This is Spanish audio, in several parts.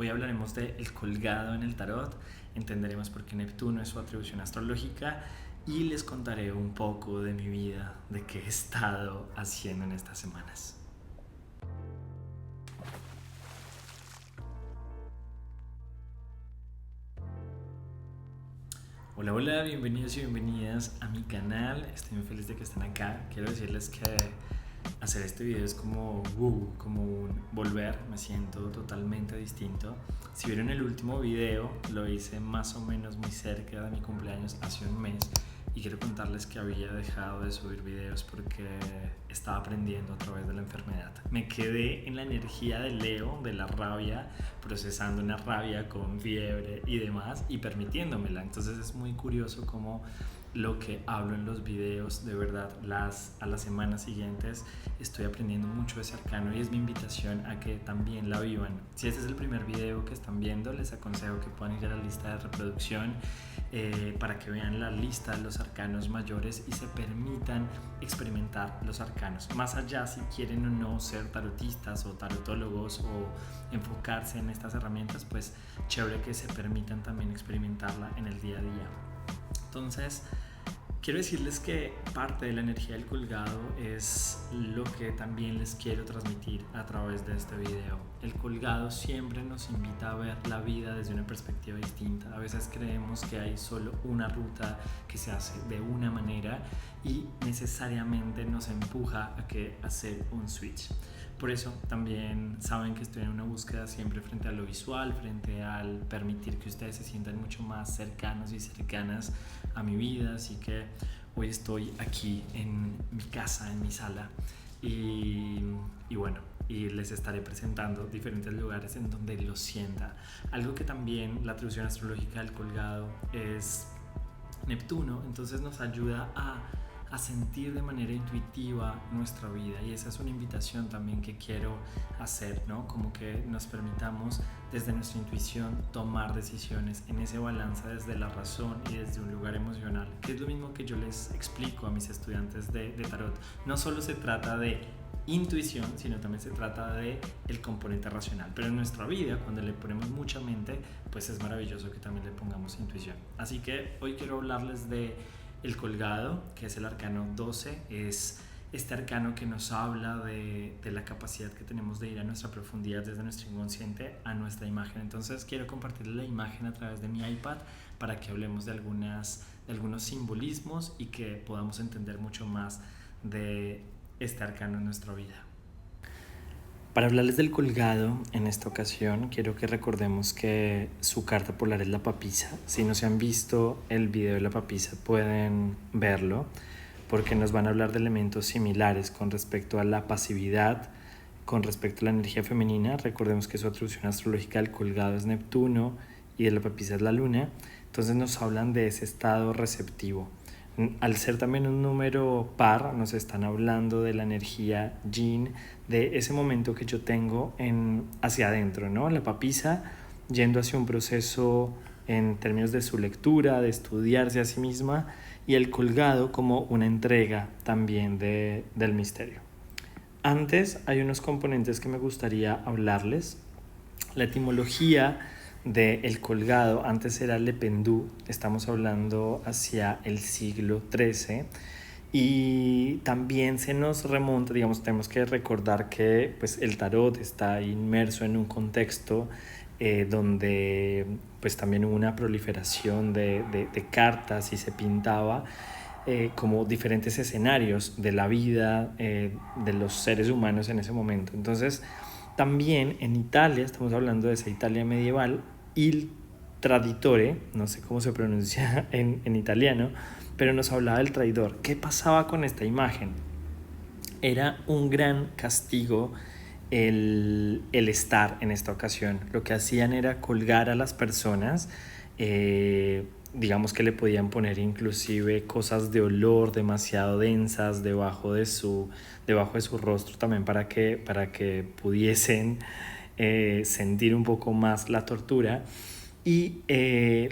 Hoy hablaremos de el colgado en el tarot, entenderemos por qué Neptuno es su atribución astrológica y les contaré un poco de mi vida, de qué he estado haciendo en estas semanas. Hola, hola, bienvenidos y bienvenidas a mi canal. Estoy muy feliz de que estén acá. Quiero decirles que hacer este video es como un volver. Me siento totalmente distinto. Si vieron el último video, lo hice más o menos muy cerca de mi cumpleaños, hace un mes. Y quiero contarles que había dejado de subir videos porque estaba aprendiendo a través de la enfermedad. Me quedé en la energía de Leo, de la rabia, procesando una rabia con fiebre y demás y permitiéndomela. Entonces es muy curioso cómo lo que hablo en los videos, de verdad, a las semanas siguientes estoy aprendiendo mucho de ese arcano y es mi invitación a que también la vivan. Si este es el primer video que están viendo, les aconsejo que puedan ir a la lista de reproducción para que vean la lista de los arcanos mayores y se permitan experimentar los arcanos. Más allá si quieren o no ser tarotistas o tarotólogos o enfocarse en estas herramientas, pues chévere que se permitan también experimentarla en el día a día. Entonces, quiero decirles que parte de la energía del colgado es lo que también les quiero transmitir a través de este video. El colgado siempre nos invita a ver la vida desde una perspectiva distinta. A veces creemos que hay solo una ruta que se hace de una manera y necesariamente nos empuja a hacer un switch. Por eso también saben que estoy en una búsqueda siempre frente a lo visual, frente al permitir que ustedes se sientan mucho más cercanos y cercanas a mi vida. Así que hoy estoy aquí en mi casa, en mi sala y bueno, y les estaré presentando diferentes lugares en donde lo sienta. Algo que también la atribución astrológica del colgado es Neptuno, entonces nos ayuda a sentir de manera intuitiva nuestra vida, y esa es una invitación también que quiero hacer, ¿no? Como que nos permitamos desde nuestra intuición tomar decisiones en ese balance desde la razón y desde un lugar emocional, que es lo mismo que yo les explico a mis estudiantes de tarot. No solo se trata de intuición, sino también se trata de el componente racional, pero en nuestra vida, cuando le ponemos mucha mente, pues es maravilloso que también le pongamos intuición. Así que hoy quiero hablarles de el colgado, que es el arcano 12, es este arcano que nos habla de la capacidad que tenemos de ir a nuestra profundidad desde nuestro inconsciente a nuestra imagen. Entonces quiero compartirles la imagen a través de mi iPad para que hablemos de algunos simbolismos y que podamos entender mucho más de este arcano en nuestra vida. Para hablarles del colgado, en esta ocasión quiero que recordemos que su carta polar es la papisa. Si no se han visto el video de la papisa, pueden verlo, porque nos van a hablar de elementos similares con respecto a la pasividad, con respecto a la energía femenina. Recordemos que su atribución astrológica del colgado es Neptuno y de la papisa es la luna. Entonces nos hablan de ese estado receptivo. Al ser también un número par, nos están hablando de la energía yin, de ese momento que yo tengo hacia adentro, ¿no? La papisa yendo hacia un proceso en términos de su lectura, de estudiarse a sí misma, y el colgado como una entrega también del misterio. Antes hay unos componentes que me gustaría hablarles. La etimología del colgado antes era le pendu, estamos hablando hacia el siglo XIII, y también se nos remonta, digamos, tenemos que recordar que pues, el tarot está inmerso en un contexto donde pues, también hubo una proliferación de cartas y se pintaba como diferentes escenarios de la vida de los seres humanos en ese momento. Entonces, también en Italia, estamos hablando de esa Italia medieval, il traditore, no sé cómo se pronuncia en italiano, pero nos hablaba del traidor. ¿Qué pasaba con esta imagen? Era un gran castigo el estar en esta ocasión. Lo que hacían era colgar a las personas, digamos que le podían poner inclusive cosas de olor demasiado densas debajo de su rostro también para que pudiesen sentir un poco más la tortura, y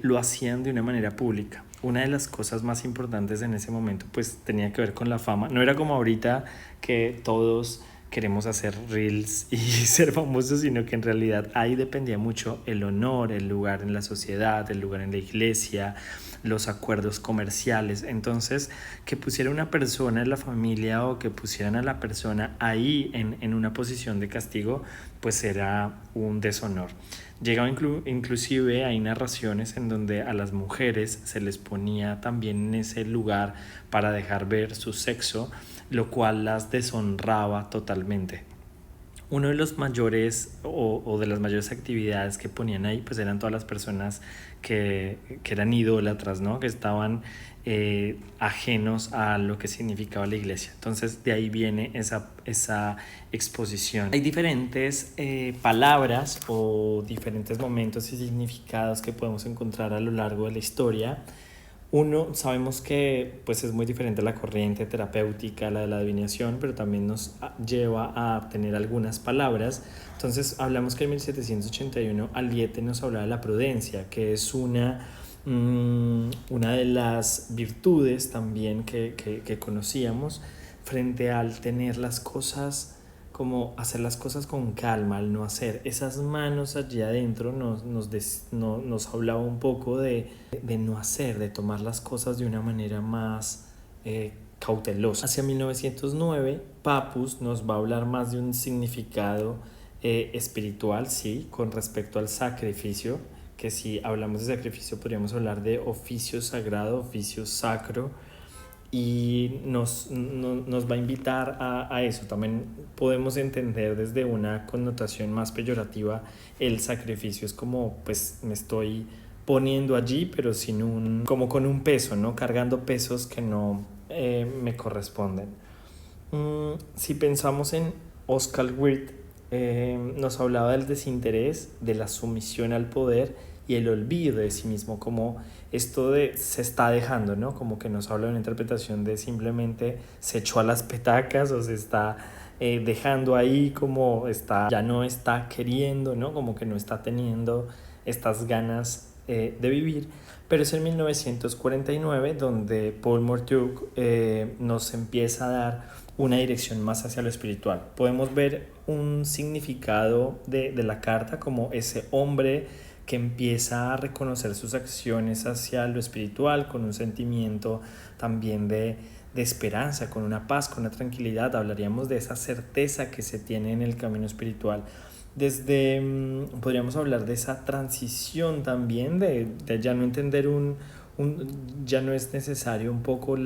lo hacían de una manera pública. Una de las cosas más importantes en ese momento pues tenía que ver con la fama. No era como ahorita que todos queremos hacer reels y ser famosos, sino que en realidad ahí dependía mucho el honor, el lugar en la sociedad, el lugar en la iglesia, los acuerdos comerciales. Entonces, que pusiera una persona en la familia o que pusieran a la persona ahí en una posición de castigo, pues era un deshonor. Llegaba inclusive, hay narraciones en donde a las mujeres se les ponía también en ese lugar para dejar ver su sexo, lo cual las deshonraba totalmente. Uno de los mayores o de las mayores actividades que ponían ahí pues eran todas las personas que eran idólatras, ¿no? Que estaban ajenos a lo que significaba la iglesia. Entonces de ahí viene esa exposición. Hay diferentes palabras o diferentes momentos y significados que podemos encontrar a lo largo de la historia. Uno, sabemos que pues es muy diferente a la corriente terapéutica, la de la adivinación, pero también nos lleva a tener algunas palabras. Entonces hablamos que en 1781 Aliete nos habla de la prudencia, que es una de las virtudes también que conocíamos frente al tener las cosas, como hacer las cosas con calma, al no hacer. Esas manos allí adentro nos hablaba un poco de no hacer, de tomar las cosas de una manera más cautelosa. Hacia 1909, Papus nos va a hablar más de un significado espiritual, sí, con respecto al sacrificio, que si hablamos de sacrificio podríamos hablar de oficio sagrado, oficio sacro, y nos va a invitar a eso. También podemos entender desde una connotación más peyorativa el sacrificio es como pues me estoy poniendo allí pero sin como con un peso, ¿no? Cargando pesos que no me corresponden. Si pensamos en Oscar Wilde, nos hablaba del desinterés, de la sumisión al poder y el olvido de sí mismo, como esto de se está dejando, ¿no? Como que nos habla de una interpretación de simplemente se echó a las petacas o se está dejando ahí, como ya no está queriendo, ¿no? Como que no está teniendo estas ganas de vivir. Pero es en 1949 donde Paul Mortioux nos empieza a dar una dirección más hacia lo espiritual. Podemos ver un significado de la carta como ese hombre que empieza a reconocer sus acciones hacia lo espiritual con un sentimiento también de esperanza, con una paz, con una tranquilidad. Hablaríamos de esa certeza que se tiene en el camino espiritual. Podríamos hablar de esa transición también, de ya no entender ya no es necesario un poco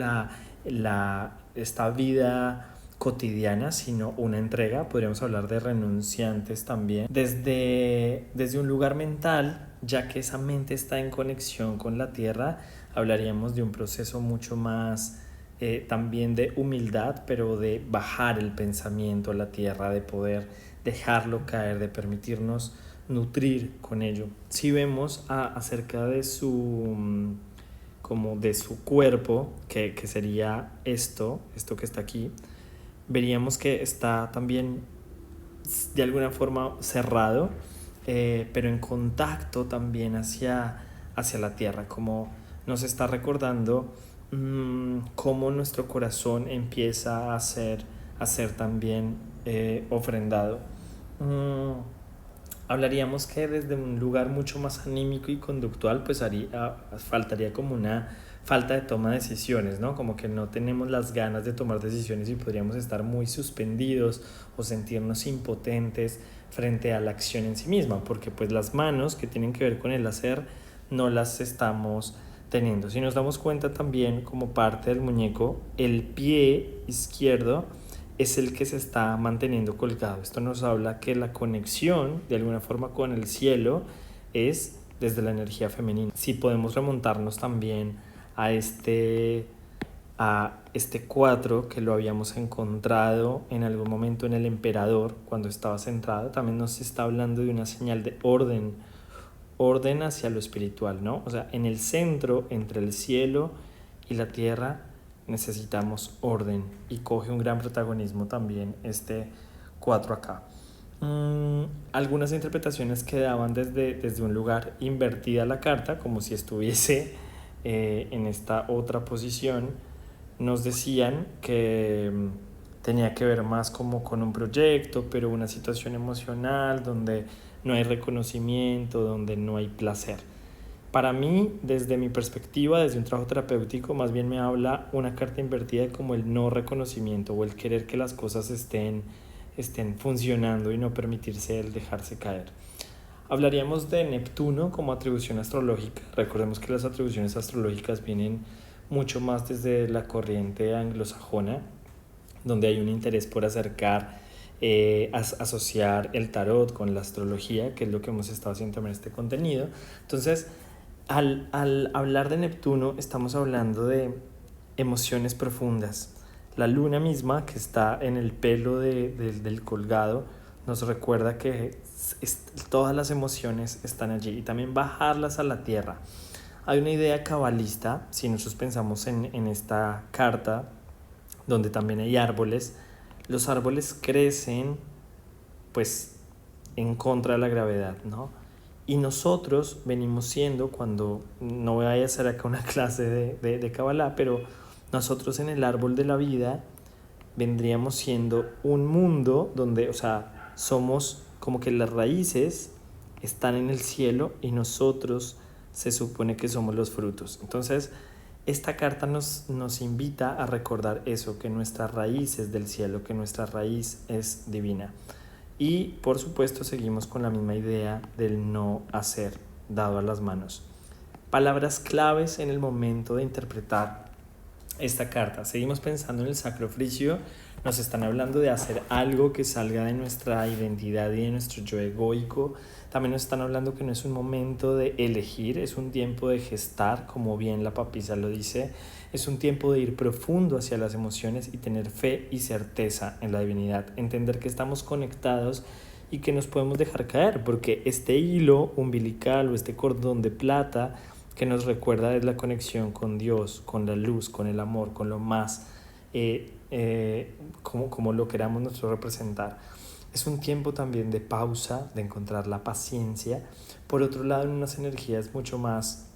esta vida cotidiana, sino una entrega. Podríamos hablar de renunciantes también. Desde un lugar mental, ya que esa mente está en conexión con la tierra, hablaríamos de un proceso mucho más también de humildad, pero de bajar el pensamiento a la tierra, de poder dejarlo caer, de permitirnos nutrir con ello. Si vemos acerca de su cuerpo, que sería esto que está aquí, veríamos que está también de alguna forma cerrado, pero en contacto también hacia la tierra, como nos está recordando cómo nuestro corazón empieza a ser también ofrendado. Hablaríamos que desde un lugar mucho más anímico y conductual pues faltaría como una falta de toma de decisiones, ¿no? Como que no tenemos las ganas de tomar decisiones y podríamos estar muy suspendidos o sentirnos impotentes frente a la acción en sí misma, porque pues las manos que tienen que ver con el hacer no las estamos teniendo. Si nos damos cuenta también, como parte del muñeco, el pie izquierdo es el que se está manteniendo colgado. Esto nos habla que la conexión de alguna forma con el cielo es desde la energía femenina. Si podemos remontarnos también a este 4 que lo habíamos encontrado en algún momento en el emperador cuando estaba centrado, también nos está hablando de una señal de orden hacia lo espiritual, ¿no? O sea, en el centro, entre el cielo y la tierra, necesitamos orden, y coge un gran protagonismo también este 4 acá. Algunas interpretaciones quedaban desde un lugar invertida la carta, como si estuviese en esta otra posición. Nos decían que tenía que ver más como con un proyecto, pero una situación emocional donde no hay reconocimiento, donde no hay placer. Para mí, desde mi perspectiva, desde un trabajo terapéutico, más bien me habla una carta invertida como el no reconocimiento o el querer que las cosas estén funcionando y no permitirse el dejarse caer. Hablaríamos de Neptuno como atribución astrológica. Recordemos que las atribuciones astrológicas vienen mucho más desde la corriente anglosajona, donde hay un interés por asociar el tarot con la astrología, que es lo que hemos estado haciendo también en este contenido. Entonces, al hablar de Neptuno, estamos hablando de emociones profundas. La luna misma, que está en el pelo del colgado, nos recuerda que todas las emociones están allí y también bajarlas a la tierra. Hay una idea cabalista, si nosotros pensamos en esta carta, donde también hay árboles, los árboles crecen pues en contra de la gravedad, ¿no? Y nosotros venimos siendo, cuando no voy a hacer acá una clase de Kabbalah, pero nosotros en el árbol de la vida vendríamos siendo un mundo donde, o sea, somos como que las raíces están en el cielo y nosotros se supone que somos los frutos. Entonces, esta carta nos invita a recordar eso, que nuestra raíz es del cielo, que nuestra raíz es divina. Y por supuesto seguimos con la misma idea del no hacer dado a las manos. Palabras claves en el momento de interpretar esta carta. Seguimos pensando en el Sacro Oficio. Nos están hablando de hacer algo que salga de nuestra identidad y de nuestro yo egoico. También nos están hablando que no es un momento de elegir, es un tiempo de gestar, como bien la papisa lo dice. Es un tiempo de ir profundo hacia las emociones y tener fe y certeza en la divinidad. Entender que estamos conectados y que nos podemos dejar caer, porque este hilo umbilical o este cordón de plata que nos recuerda es la conexión con Dios, con la luz, con el amor, con lo más, como lo queramos nosotros representar. Es un tiempo también de pausa, de encontrar la paciencia. Por otro lado, en unas energías mucho más,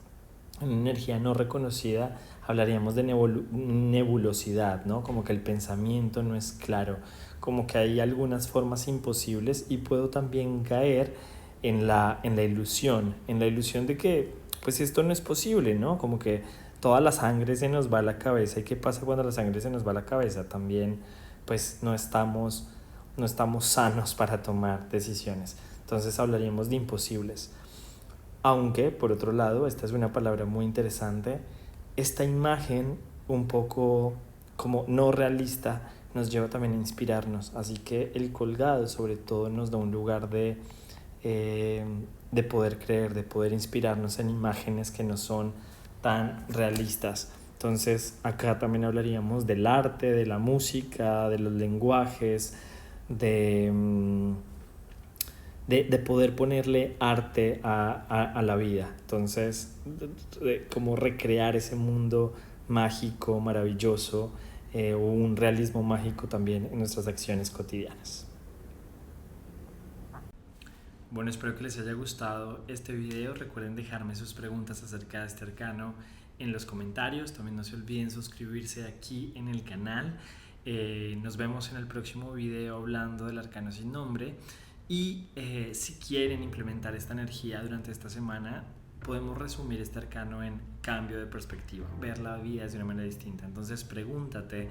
en una energía no reconocida, hablaríamos de nebulosidad, ¿no? Como que el pensamiento no es claro, como que hay algunas formas imposibles y puedo también caer en la ilusión de que pues esto no es posible, ¿no? Como que toda la sangre se nos va a la cabeza. ¿Y qué pasa cuando la sangre se nos va a la cabeza? También pues no estamos sanos para tomar decisiones. Entonces hablaríamos de imposibles. Aunque, por otro lado, esta es una palabra muy interesante, esta imagen un poco como no realista nos lleva también a inspirarnos. Así que el colgado sobre todo nos da un lugar de poder creer, de poder inspirarnos en imágenes que no son tan realistas. Entonces acá también hablaríamos del arte, de la música, de los lenguajes, de poder ponerle arte a la vida. Entonces, como recrear ese mundo mágico, maravilloso, o un realismo mágico también en nuestras acciones cotidianas. Bueno, espero que les haya gustado este video. Recuerden dejarme sus preguntas acerca de este arcano en los comentarios. También no se olviden suscribirse aquí en el canal. Nos vemos en el próximo video hablando del arcano sin nombre. Y si quieren implementar esta energía durante esta semana, podemos resumir este arcano en cambio de perspectiva, ver la vida de una manera distinta. Entonces pregúntate,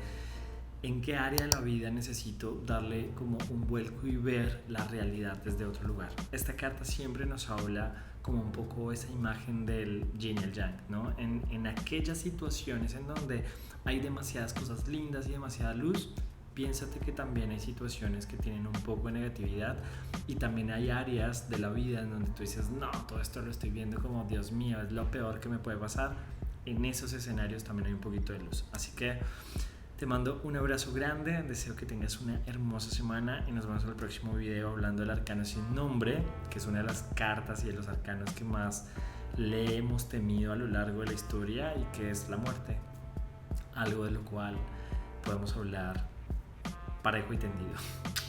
¿en qué área de la vida necesito darle como un vuelco y ver la realidad desde otro lugar? Esta carta siempre nos habla como un poco esa imagen del yin y el yang, ¿no? En aquellas situaciones en donde hay demasiadas cosas lindas y demasiada luz, piénsate que también hay situaciones que tienen un poco de negatividad y también hay áreas de la vida en donde tú dices, no, todo esto lo estoy viendo como, Dios mío, es lo peor que me puede pasar. En esos escenarios también hay un poquito de luz. Así que te mando un abrazo grande, deseo que tengas una hermosa semana y nos vemos en el próximo video hablando del arcano sin nombre, que es una de las cartas y de los arcanos que más le hemos temido a lo largo de la historia y que es la muerte. Algo de lo cual podemos hablar parejo y tendido.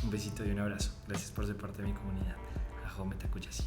Un besito y un abrazo. Gracias por ser parte de mi comunidad. Ajome Takuyasi.